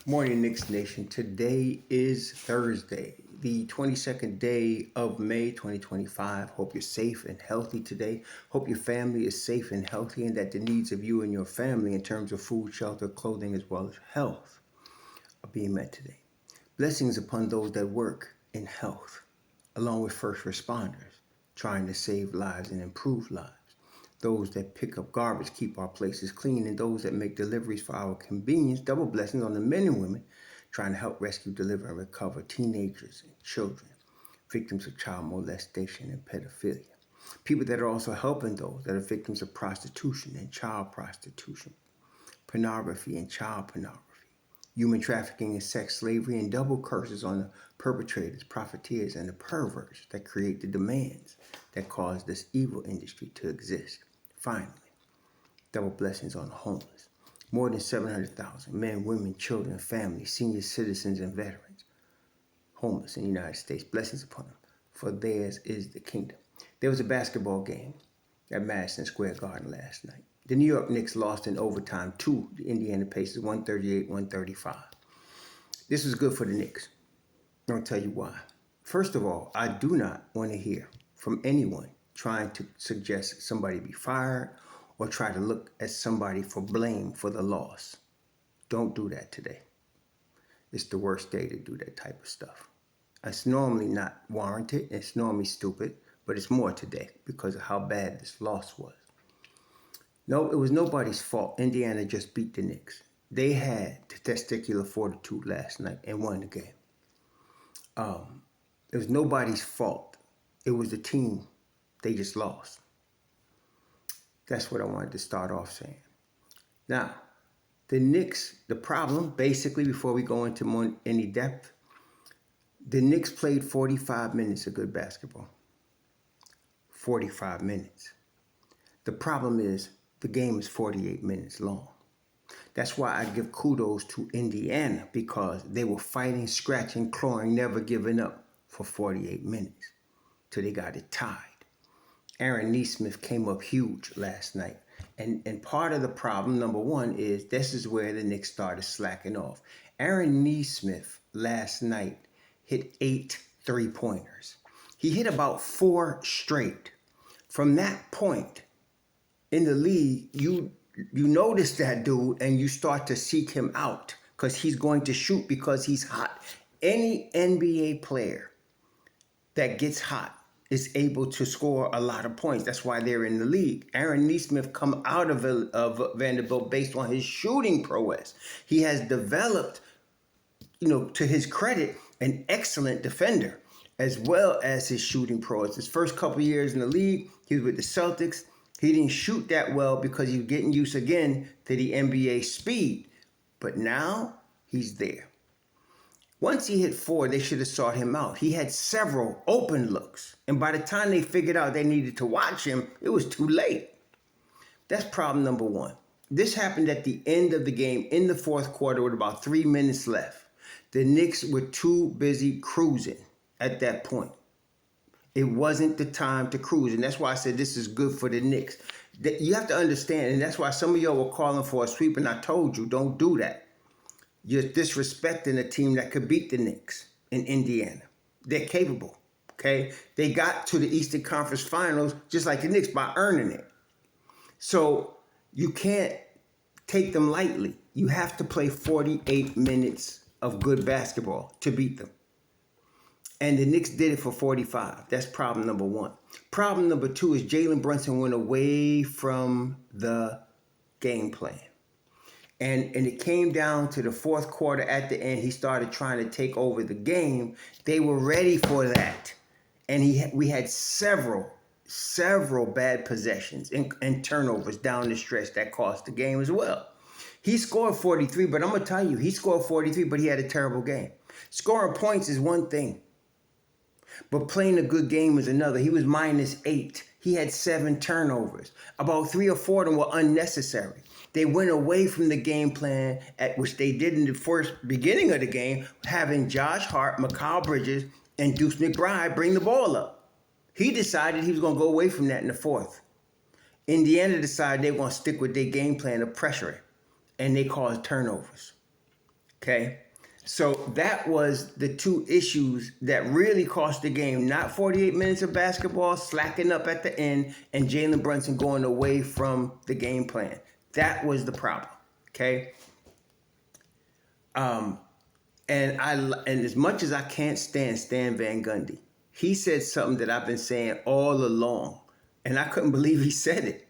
Morning, Knicks Nation. Today is Thursday, the 22nd day of May 2025. Hope you're safe and healthy today. Hope your family is safe and healthy and that the needs of you and your family in terms of food, shelter, clothing, as well as health are being met today. Blessings upon those that work in health, along with first responders, trying to save lives and improve lives. Those that pick up garbage, keep our places clean, and those that make deliveries for our convenience. Double blessings on the men and women trying to help rescue, deliver, and recover teenagers and children, victims of child molestation and pedophilia. People that are also helping those that are victims of prostitution and child prostitution, pornography and child pornography, human trafficking and sex slavery, and double curses on the perpetrators, profiteers, and the perverts that create the demands that cause this evil industry to exist. Finally, double blessings on the homeless. More than 700,000 men, women, children, families, senior citizens, and veterans homeless in the United States. Blessings upon them, for theirs is the kingdom. There was a basketball game at Madison Square Garden last night. The New York Knicks lost in overtime to the Indiana Pacers, 138-135. This was good for the Knicks. I'll tell you why. First of all, I do not want to hear from anyone trying to suggest somebody be fired or try to look at somebody for blame for the loss. Don't do that today. It's the worst day to do that type of stuff. It's normally not warranted. It's normally stupid, but it's more today because of how bad this loss was. No, it was nobody's fault. Indiana just beat the Knicks. They had the testicular fortitude last night and won the game. It was nobody's fault. It was the team. They just lost. That's what I wanted to start off saying. Now, the Knicks, the problem, basically, before we go into any depth, the Knicks played 45 minutes of good basketball. 45 minutes. The problem is the game is 48 minutes long. That's why I give kudos to Indiana, because they were fighting, scratching, clawing, never giving up for 48 minutes till they got it tied. Aaron Nesmith came up huge last night. And part of the problem, number one, is this is where the Knicks started slacking off. Aaron Nesmith last night hit 8 3-pointers. He hit about 4 straight. From that point in the league, you notice that dude and you start to seek him out because he's going to shoot because he's hot. Any NBA player that gets hot is able to score a lot of points. That's why they're in the league. Aaron Nesmith come out of Vanderbilt based on his shooting prowess. He has developed, to his credit, an excellent defender as well as his shooting prowess. His first couple years in the league, he was with the Celtics. He didn't shoot that well because he was getting used again to the NBA speed. But now he's there. Once he hit 4, they should have sought him out. He had several open looks. And by the time they figured out they needed to watch him, it was too late. That's problem number one. This happened at the end of the game in the fourth quarter with about 3 minutes left. The Knicks were too busy cruising at that point. It wasn't the time to cruise. And that's why I said this is good for the Knicks. You have to understand, and that's why some of y'all were calling for a sweep, and I told you, don't do that. You're disrespecting a team that could beat the Knicks in Indiana. They're capable, okay? They got to the Eastern Conference Finals just like the Knicks by earning it. So you can't take them lightly. You have to play 48 minutes of good basketball to beat them. And the Knicks did it for 45. That's problem number one. Problem number two is Jalen Brunson went away from the game plan. And it came down to the fourth quarter at the end. He started trying to take over the game. They were ready for that. And we had several bad possessions and turnovers down the stretch that cost the game as well. He scored 43, but I'm going to tell you, he scored 43, but he had a terrible game. Scoring points is one thing, but playing a good game is another. He was -8. He had 7 turnovers. About 3 or 4 of them were unnecessary. They went away from the game plan, at which they did in the first beginning of the game, having Josh Hart, Mikal Bridges, and Deuce McBride bring the ball up. He decided he was going to go away from that in the fourth. Indiana decided they were going to stick with their game plan of pressuring, and they caused turnovers. Okay. So that was the two issues that really cost the game. Not 48 minutes of basketball, slacking up at the end, and Jalen Brunson going away from the game plan. That was the problem. Okay. And as much as I can't stand Stan Van Gundy, he said something that I've been saying all along, and I couldn't believe he said it.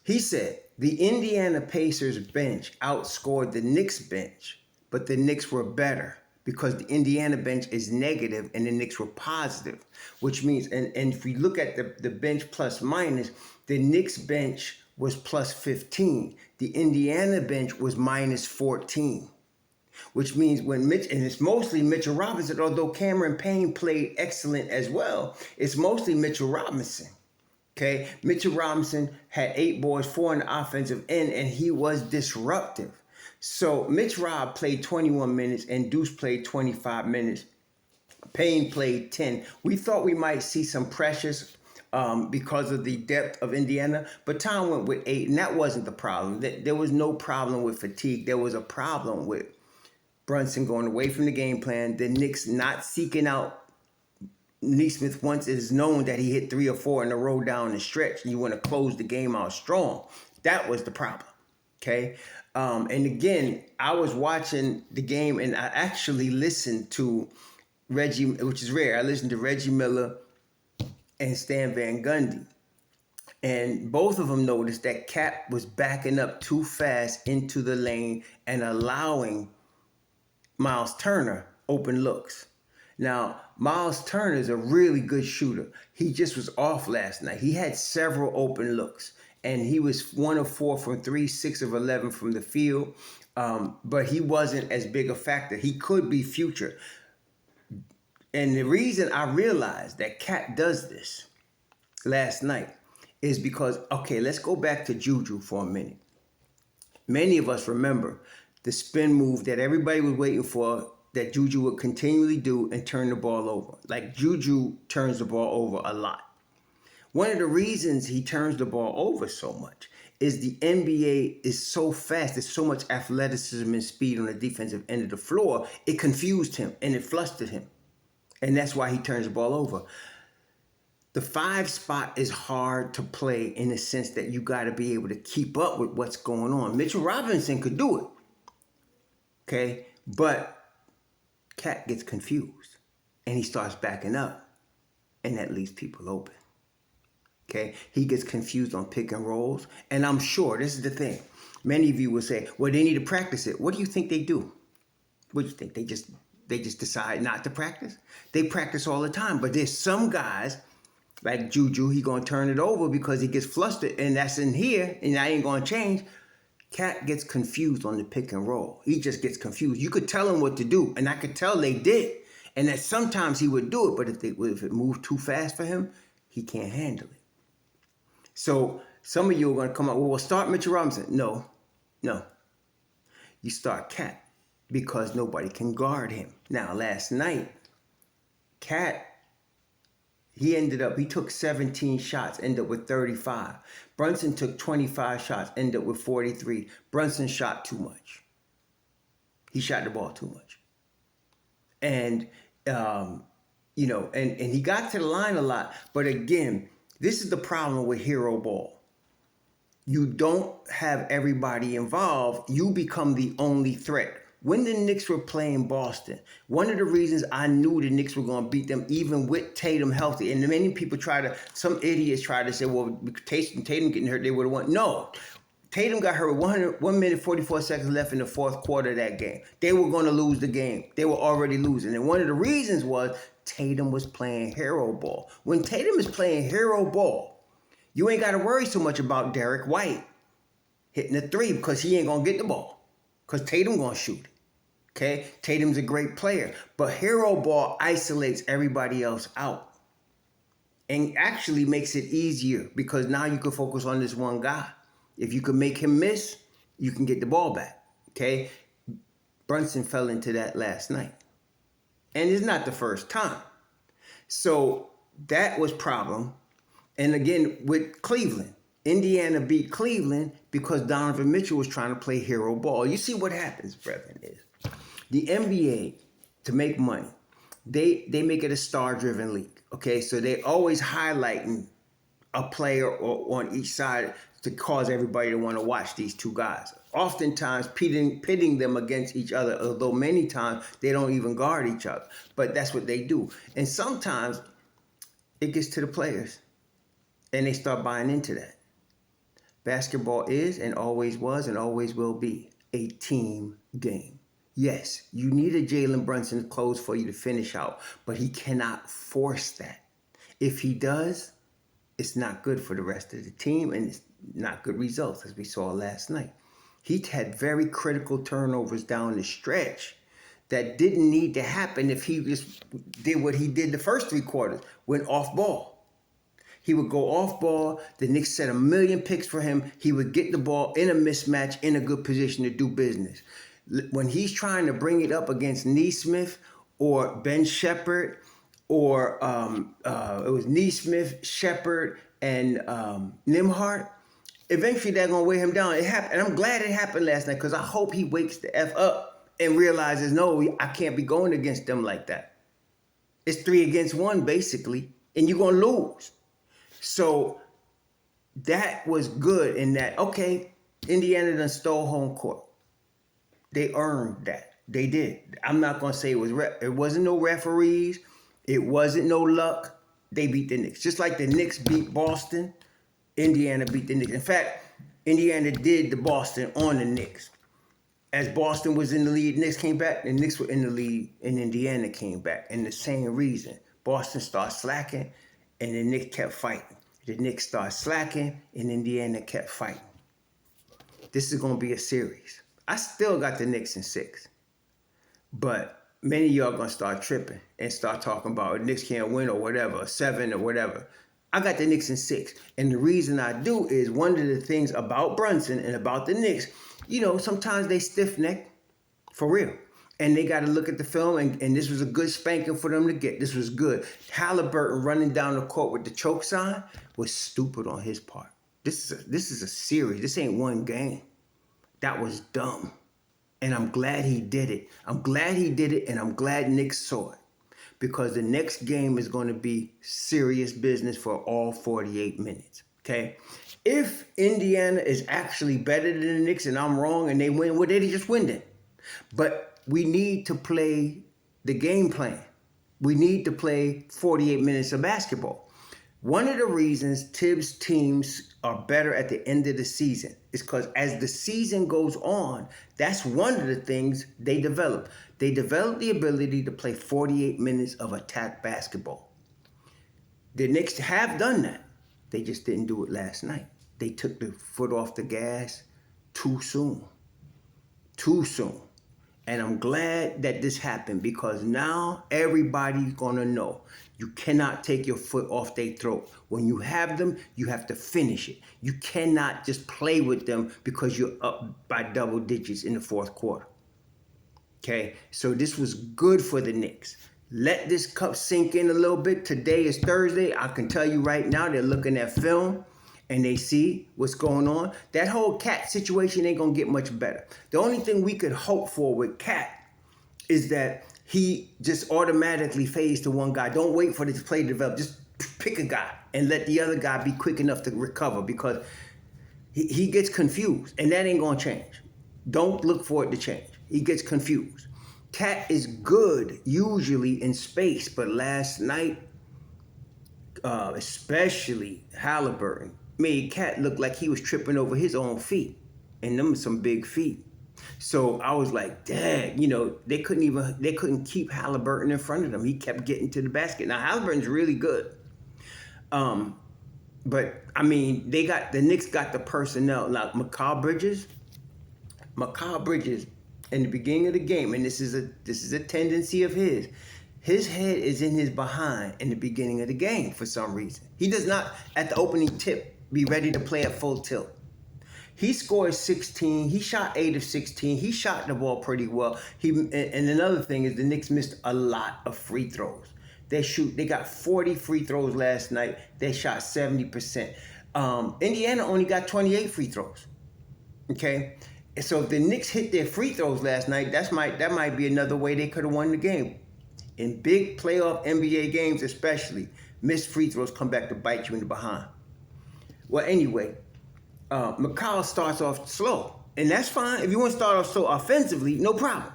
He said the Indiana Pacers bench outscored the Knicks bench, but the Knicks were better because the Indiana bench is negative and the Knicks were positive, which means, and if we look at the bench plus minus, the Knicks bench was plus 15. The Indiana bench was minus 14. Which means when Mitch, and it's mostly Mitchell Robinson, although Cameron Payne played excellent as well, it's mostly Mitchell Robinson. Okay, Mitchell Robinson had 8 boards, 4 in the offensive end, and he was disruptive. So Mitch Rob played 21 minutes and Deuce played 25 minutes. Payne played 10. We thought we might see some pressures because of the depth of Indiana, but Tom went with 8, and that wasn't the problem. There was no problem with fatigue. There was a problem with Brunson going away from the game plan, the Knicks not seeking out Nesmith once it is known that he hit 3 or 4 in a row down the stretch, and you want to close the game out strong. That was the problem, okay? And again, I was watching the game, and I actually listened to Reggie, which is rare. I listened to Reggie Miller and Stan Van Gundy. And both of them noticed that Cap was backing up too fast into the lane and allowing Miles Turner open looks. Now, Miles Turner is a really good shooter. He just was off last night. He had several open looks, and he was 1 of 4 from 3, 6 of 11 from the field, but he wasn't as big a factor. He could be future. And the reason I realized that Cat does this last night is because, okay, let's go back to Juju for a minute. Many of us remember the spin move that everybody was waiting for, that Juju would continually do and turn the ball over. Like Juju turns the ball over a lot. One of the reasons he turns the ball over so much is the NBA is so fast. There's so much athleticism and speed on the defensive end of the floor. It confused him and it flustered him. And that's why he turns the ball over. The 5 spot is hard to play in the sense that you got to be able to keep up with what's going on. Mitchell Robinson could do it. Okay, but Cat gets confused and he starts backing up, and that leaves people open. Okay, he gets confused on pick and rolls, and I'm sure this is the thing. Many of you will say, "Well, they need to practice it." What do you think they do? What do you think? They just decide not to practice? They practice all the time, but there's some guys like Juju. He gonna turn it over because he gets flustered, and that's in here, and I ain't gonna change. Cat gets confused on the pick and roll. He just gets confused. You could tell him what to do, and I could tell they did. And that sometimes he would do it, but if it moved too fast for him, he can't handle it. So some of you are going to come up, well, we'll start Mitchell Robinson. No. You start Cat because nobody can guard him. Now, last night, Cat, he took 17 shots, ended up with 35. Brunson took 25 shots, ended up with 43. Brunson shot too much. He shot the ball too much. And, and he got to the line a lot. But again, this is the problem with hero ball. You don't have everybody involved. You become the only threat. When the Knicks were playing Boston, one of the reasons I knew the Knicks were going to beat them even with Tatum healthy, and many people some idiots try to say, well, Tatum getting hurt, they would have won. No, Tatum got hurt with 1 minute, 44 seconds left in the fourth quarter of that game. They were going to lose the game. They were already losing. And one of the reasons was Tatum was playing hero ball. When Tatum is playing hero ball, you ain't got to worry so much about Derek White hitting a 3 because he ain't going to get the ball. Because Tatum going to shoot. Okay? Tatum's a great player. But hero ball isolates everybody else out. And actually makes it easier because now you can focus on this one guy. If you can make him miss, you can get the ball back. Okay? Brunson fell into that last night. And it's not the first time. So that was problem. And again, with Cleveland. Indiana beat Cleveland because Donovan Mitchell was trying to play hero ball. You see what happens, brethren, is The NBA, to make money, they make it a star-driven league. Okay, so they always highlighting a player or on each side to cause everybody to want to watch these two guys. Oftentimes pitting them against each other, although many times they don't even guard each other. But that's what they do. And sometimes it gets to the players and they start buying into that. Basketball is and always was and always will be a team game. Yes, you need a Jalen Brunson close for you to finish out, but he cannot force that. If he does, it's not good for the rest of the team, and it's not good results, as we saw last night. He had very critical turnovers down the stretch that didn't need to happen if he just did what he did the first 3 quarters, went off ball. He would go off ball. The Knicks set 1,000,000 picks for him. He would get the ball in a mismatch in a good position to do business. When he's trying to bring it up against Nesmith or Ben Shepherd, or it was Nesmith, Shepherd, and Nimhart, eventually they're going to weigh him down. It happened, and I'm glad it happened last night because I hope he wakes the F up and realizes, no, I can't be going against them like that. It's 3 against 1, basically, and you're going to lose. So that was good in that, okay, Indiana done stole home court. They earned that. They did. I'm not going to say it wasn't no referees. It wasn't no luck. They beat the Knicks. Just like the Knicks beat Boston, Indiana beat the Knicks. In fact, Indiana did the Boston on the Knicks. As Boston was in the lead, Knicks came back. The Knicks were in the lead, and Indiana came back. And the same reason. Boston started slacking, and the Knicks kept fighting. The Knicks started slacking, and Indiana kept fighting. This is going to be a series. I still got the Knicks in 6. But many of y'all going to start tripping and start talking about Knicks can't win or whatever, 7 or whatever. I got the Knicks in 6. And the reason I do is one of the things about Brunson and about the Knicks, sometimes they stiff-neck for real. And they got to look at the film, and this was a good spanking for them to get. This was good. Haliburton running down the court with the choke sign was stupid on his part. This is a series. This ain't one game. That was dumb. And I'm glad he did it. I'm glad he did it, and I'm glad Knicks saw it. Because the next game is going to be serious business for all 48 minutes. Okay? If Indiana is actually better than the Knicks and I'm wrong and they win, well, they just win then. But we need to play the game plan. We need to play 48 minutes of basketball. One of the reasons Tibbs' teams are better at the end of the season is because as the season goes on, that's one of the things they develop. They develop the ability to play 48 minutes of attack basketball. The Knicks have done that. They just didn't do it last night. They took the foot off the gas too soon. Too soon. And I'm glad that this happened because now everybody's going to know you cannot take your foot off their throat. When you have them, you have to finish it. You cannot just play with them because you're up by double digits in the 4th quarter. Okay, so this was good for the Knicks. Let this cup sink in a little bit. Today is Thursday. I can tell you right now, they're looking at film and they see what's going on. That whole Cat situation ain't going to get much better. The only thing we could hope for with Cat is that he just automatically fades to one guy. Don't wait for this play to develop. Just pick a guy and let the other guy be quick enough to recover because he gets confused, and that ain't going to change. Don't look for it to change. He gets confused. Cat is good usually in space, but last night, especially Haliburton, made Cat look like he was tripping over his own feet, and them some big feet. So I was like, dang, they couldn't keep Haliburton in front of them. He kept getting to the basket. Now Haliburton's really good, but I mean, the Knicks got the personnel. Like Mikal Bridges, in the beginning of the game, and this is a tendency of his. His head is in his behind in the beginning of the game for some reason. He does not, at the opening tip, be ready to play at full tilt. He scored 16. He shot 8 of 16. He shot the ball pretty well. And another thing is the Knicks missed a lot of free throws. They got 40 free throws last night. They shot 70%. Indiana only got 28 free throws. Okay? And so if the Knicks hit their free throws last night, that might be another way they could have won the game. In big playoff NBA games especially, missed free throws come back to bite you in the behind. Well, anyway, McCall starts off slow. And that's fine. If you want to start off slow offensively, no problem.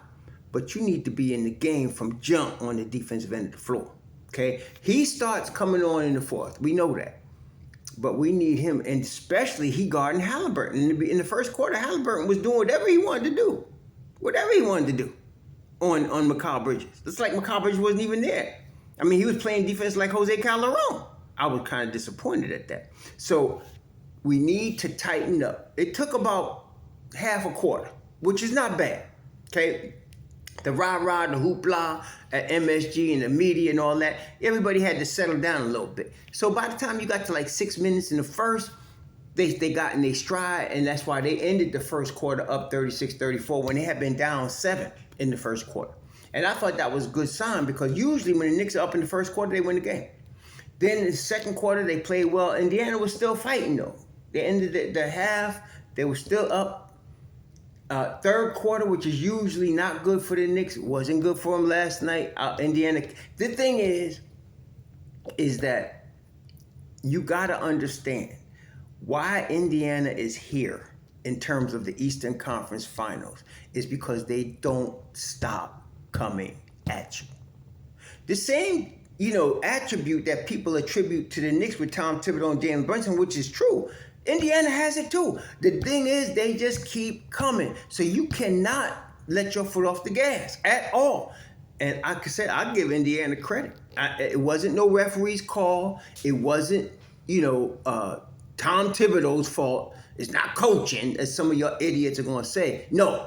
But you need to be in the game from jump on the defensive end of the floor. Okay? He starts coming on in the fourth. We know that. But we need him, and especially he guarding Haliburton. In the first quarter, Haliburton was doing whatever he wanted to do. Whatever he wanted to do on Mikal Bridges. It's like Mikal Bridges wasn't even there. I mean, he was playing defense like Jose Calderon. I was kind of disappointed at that. So we need to tighten up. It took about half a quarter, which is not bad. Okay? The rah-rah, the hoopla at MSG and the media and all that, everybody had to settle down a little bit. So by the time you got to like 6 minutes in the first, they got in their stride, and that's why they ended the first quarter up 36-34 when they had been down 7 in the first quarter. And I thought that was a good sign because usually when the Knicks are up in the first quarter, they win the game. Then in the second quarter, they played well. Indiana was still fighting, though. They ended the half. They were still up. Third quarter, which is usually not good for the Knicks, wasn't good for them last night. Indiana. The thing is that you got to understand why Indiana is here in terms of the Eastern Conference Finals is because they don't stop coming at you. The same, attribute that people attribute to the Knicks with Tom Thibodeau and James Brunson, which is true. Indiana has it too. The thing is, they just keep coming. So you cannot let your foot off the gas at all. And like I said, I give Indiana credit. It wasn't no referee's call. It wasn't, Tom Thibodeau's fault. It's not coaching, as some of your idiots are going to say. No,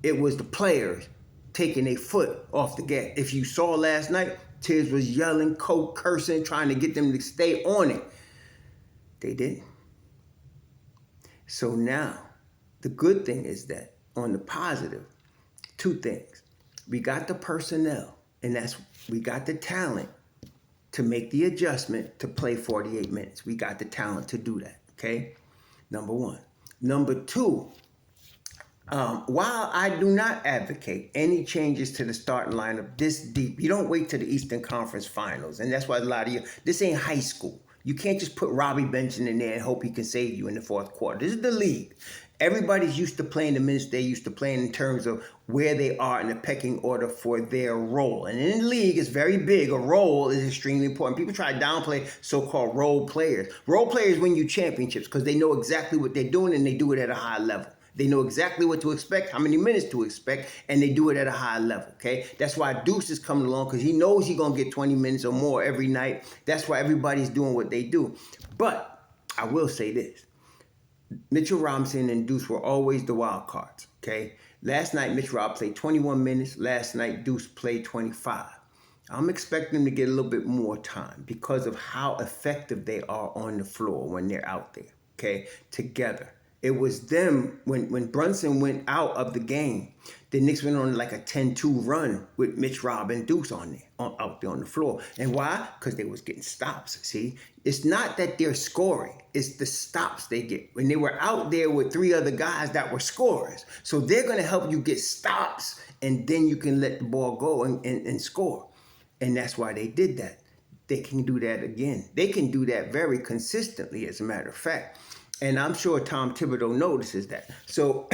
it was the players taking their foot off the gas. If you saw last night, Tibbs was yelling, cursing, trying to get them to stay on it. They didn't. So now, the good thing is that on the positive, 2 things. We got the personnel, and we got the talent to make the adjustment to play 48 minutes. We got the talent to do that, okay? Number 1. Number 2, while I do not advocate any changes to the starting lineup this deep, you don't wait to the Eastern Conference Finals, and that's why a lot of you, this ain't high school. You can't just put Robbie Benson in there and hope he can save you in the fourth quarter. This is the league. Everybody's used to playing the minutes they're used to playing in terms of where they are in the pecking order for their role. And in the league, it's very big. A role is extremely important. People try to downplay so-called role players. Role players win you championships because they know exactly what they're doing and they do it at a high level. They know exactly what to expect, how many minutes to expect, and they do it at a high level, okay? That's why Deuce is coming along because he knows he's going to get 20 minutes or more every night. That's why everybody's doing what they do. But I will say this. Mitchell Robinson and Deuce were always the wild cards, okay? Last night, Mitch Rob played 21 minutes. Last night, Deuce played 25. I'm expecting them to get a little bit more time because of how effective they are on the floor when they're out there, okay, together. It was them, when Brunson went out of the game, the Knicks went on like a 10-2 run with Mitch Rob and Deuce out there on the floor. And why? Because they was getting stops, see? It's not that they're scoring. It's the stops they get. When they were out there with 3 other guys that were scorers. So they're going to help you get stops, and then you can let the ball go and score. And that's why they did that. They can do that again. They can do that very consistently, as a matter of fact. And I'm sure Tom Thibodeau notices that. So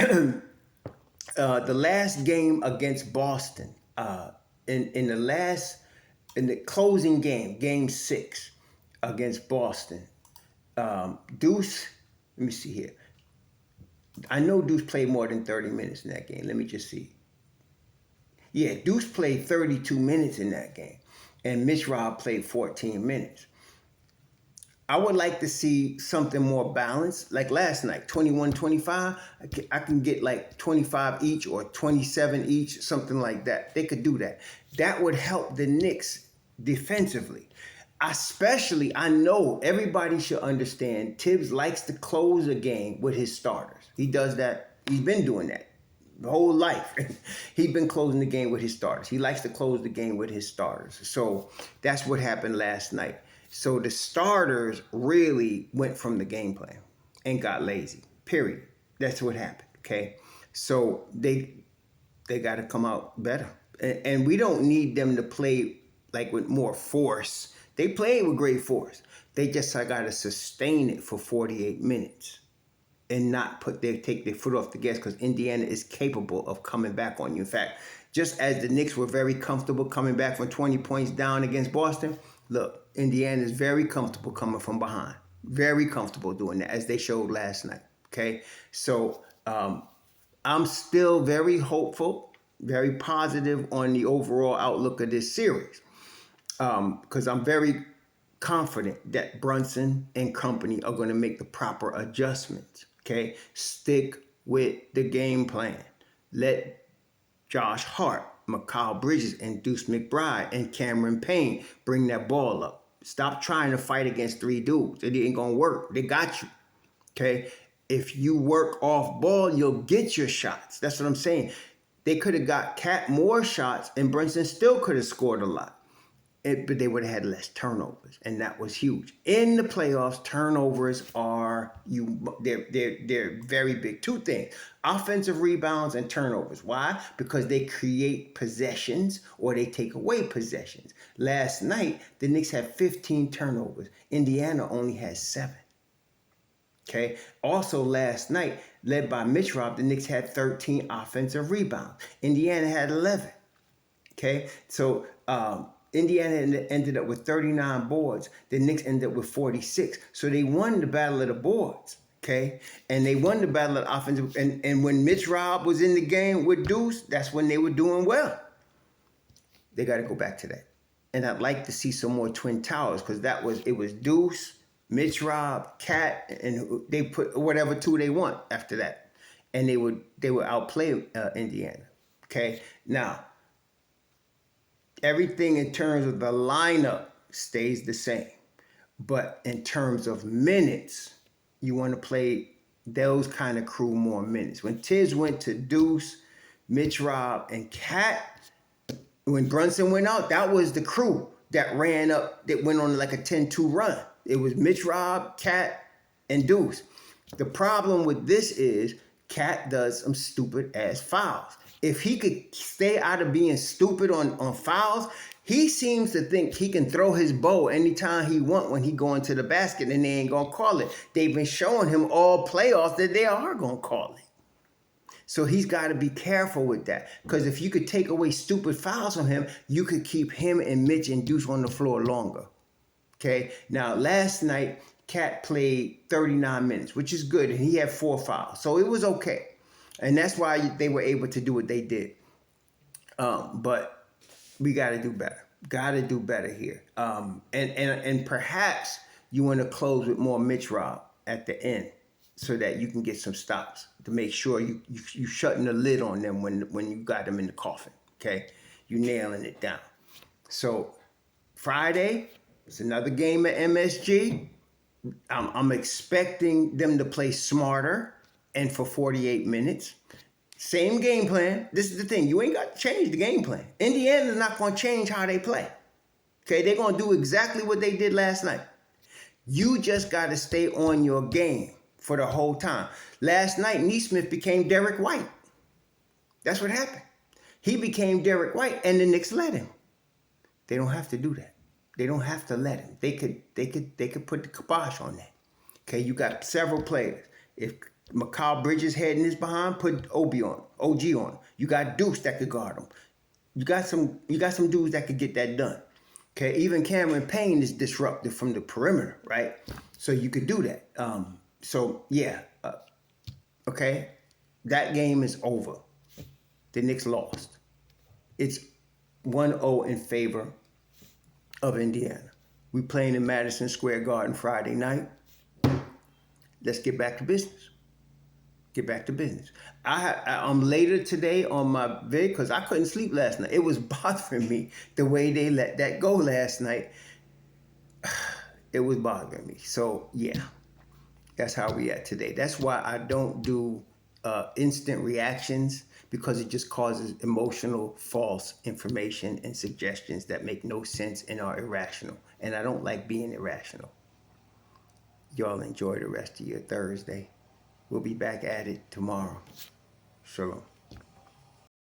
the last game against Boston, in the closing game, game 6 against Boston, Deuce, let me see here. I know Deuce played more than 30 minutes in that game. Let me just see. Yeah, Deuce played 32 minutes in that game. And Mitch Rob played 14 minutes. I would like to see something more balanced. Like last night, 21-25. I can get like 25 each or 27 each, something like that. They could do that. That would help the Knicks defensively. Especially, I know everybody should understand Tibbs likes to close a game with his starters. He does that. He's been doing that the whole life. He's been closing the game with his starters. He likes to close the game with his starters. So that's what happened last night. So the starters really went from the game plan and got lazy, period. That's what happened, okay? So they got to come out better. And we don't need them to play like with more force. They played with great force. They just got to sustain it for 48 minutes and not take their foot off the gas, because Indiana is capable of coming back on you. In fact, just as the Knicks were very comfortable coming back from 20 points down against Boston, look, Indiana is very comfortable coming from behind. Very comfortable doing that, as they showed last night. Okay, so I'm still very hopeful, very positive on the overall outlook of this series, because I'm very confident that Brunson and company are going to make the proper adjustments. Okay, stick with the game plan. Let Josh Hart, Mikal Bridges, and Deuce McBride and Cameron Payne bring that ball up. Stop trying to fight against three dudes. It ain't gonna work. They got you. Okay, if you work off ball, you'll get your shots. That's what I'm saying. They could have got Cat more shots, and Brunson still could have scored a lot. But they would have had less turnovers, and that was huge. In the playoffs, turnovers are they're very big. Two things: offensive rebounds and turnovers. Why? Because they create possessions or they take away possessions. Last night, the Knicks had 15 turnovers. Indiana only has 7. Okay. Also, last night, led by Mitch Rob, the Knicks had 13 offensive rebounds. Indiana had 11. Okay. So Indiana ended up with 39 boards. The Knicks ended up with 46. So they won the battle of the boards. Okay. And they won the battle of the offensive. And when Mitch Rob was in the game with Deuce, that's when they were doing well. They got to go back to that. And I'd like to see some more Twin Towers, because it was Deuce, Mitch Rob, Cat, and they put whatever 2 they want after that. And they would outplay Indiana. Okay. Now, everything in terms of the lineup stays the same. But in terms of minutes, you want to play those kind of crew more minutes. When Tiz went to Deuce, Mitch Rob, and Cat, when Brunson went out, that was the crew that ran up, that went on like a 10-2 run. It was Mitch Rob, Cat, and Deuce. The problem with this is Cat does some stupid ass fouls. If he could stay out of being stupid on fouls, he seems to think he can throw his bow anytime he want when he go into the basket, and they ain't gonna call it. They've been showing him all playoffs that they are gonna call it. So he's got to be careful with that, because if you could take away stupid fouls from him, you could keep him and Mitch and Deuce on the floor longer. Okay. Now, last night, Cat played 39 minutes, which is good, and he had 4 fouls, so it was okay. And that's why they were able to do what they did. But we got to do better. Got to do better here. And perhaps you want to close with more Mitch Rob at the end, so that you can get some stops to make sure you shutting the lid on them when you got them in the coffin. Okay, you nailing it down. So Friday, it's another game at MSG. I'm expecting them to play smarter and for 48 minutes. Same game plan. This is the thing. You ain't got to change the game plan. Indiana's not going to change how they play. Okay, they're going to do exactly what they did last night. You just got to stay on your game for the whole time. Last night, Nesmith became Derek White. That's what happened. He became Derek White, and the Knicks let him. They don't have to do that. They don't have to let him. They could put the kibosh on that. Okay, you got several players. If Mikal Bridges heading his behind, put OG on. You got Deuce that could guard him. You got some dudes that could get that done. Okay, even Cameron Payne is disruptive from the perimeter, right? So you could do that. Okay, that game is over. The Knicks lost. It's 1-0 in favor of Indiana. We playing in Madison Square Garden Friday night. Let's get back to business. Get back to business. I'm later today on my vid because I couldn't sleep last night. It was bothering me the way they let that go last night. It was bothering me. So yeah, that's how we at today. That's why I don't do instant reactions, because it just causes emotional, false information and suggestions that make no sense and are irrational. And I don't like being irrational. Y'all enjoy the rest of your Thursday. We'll be back at it tomorrow. Shalom.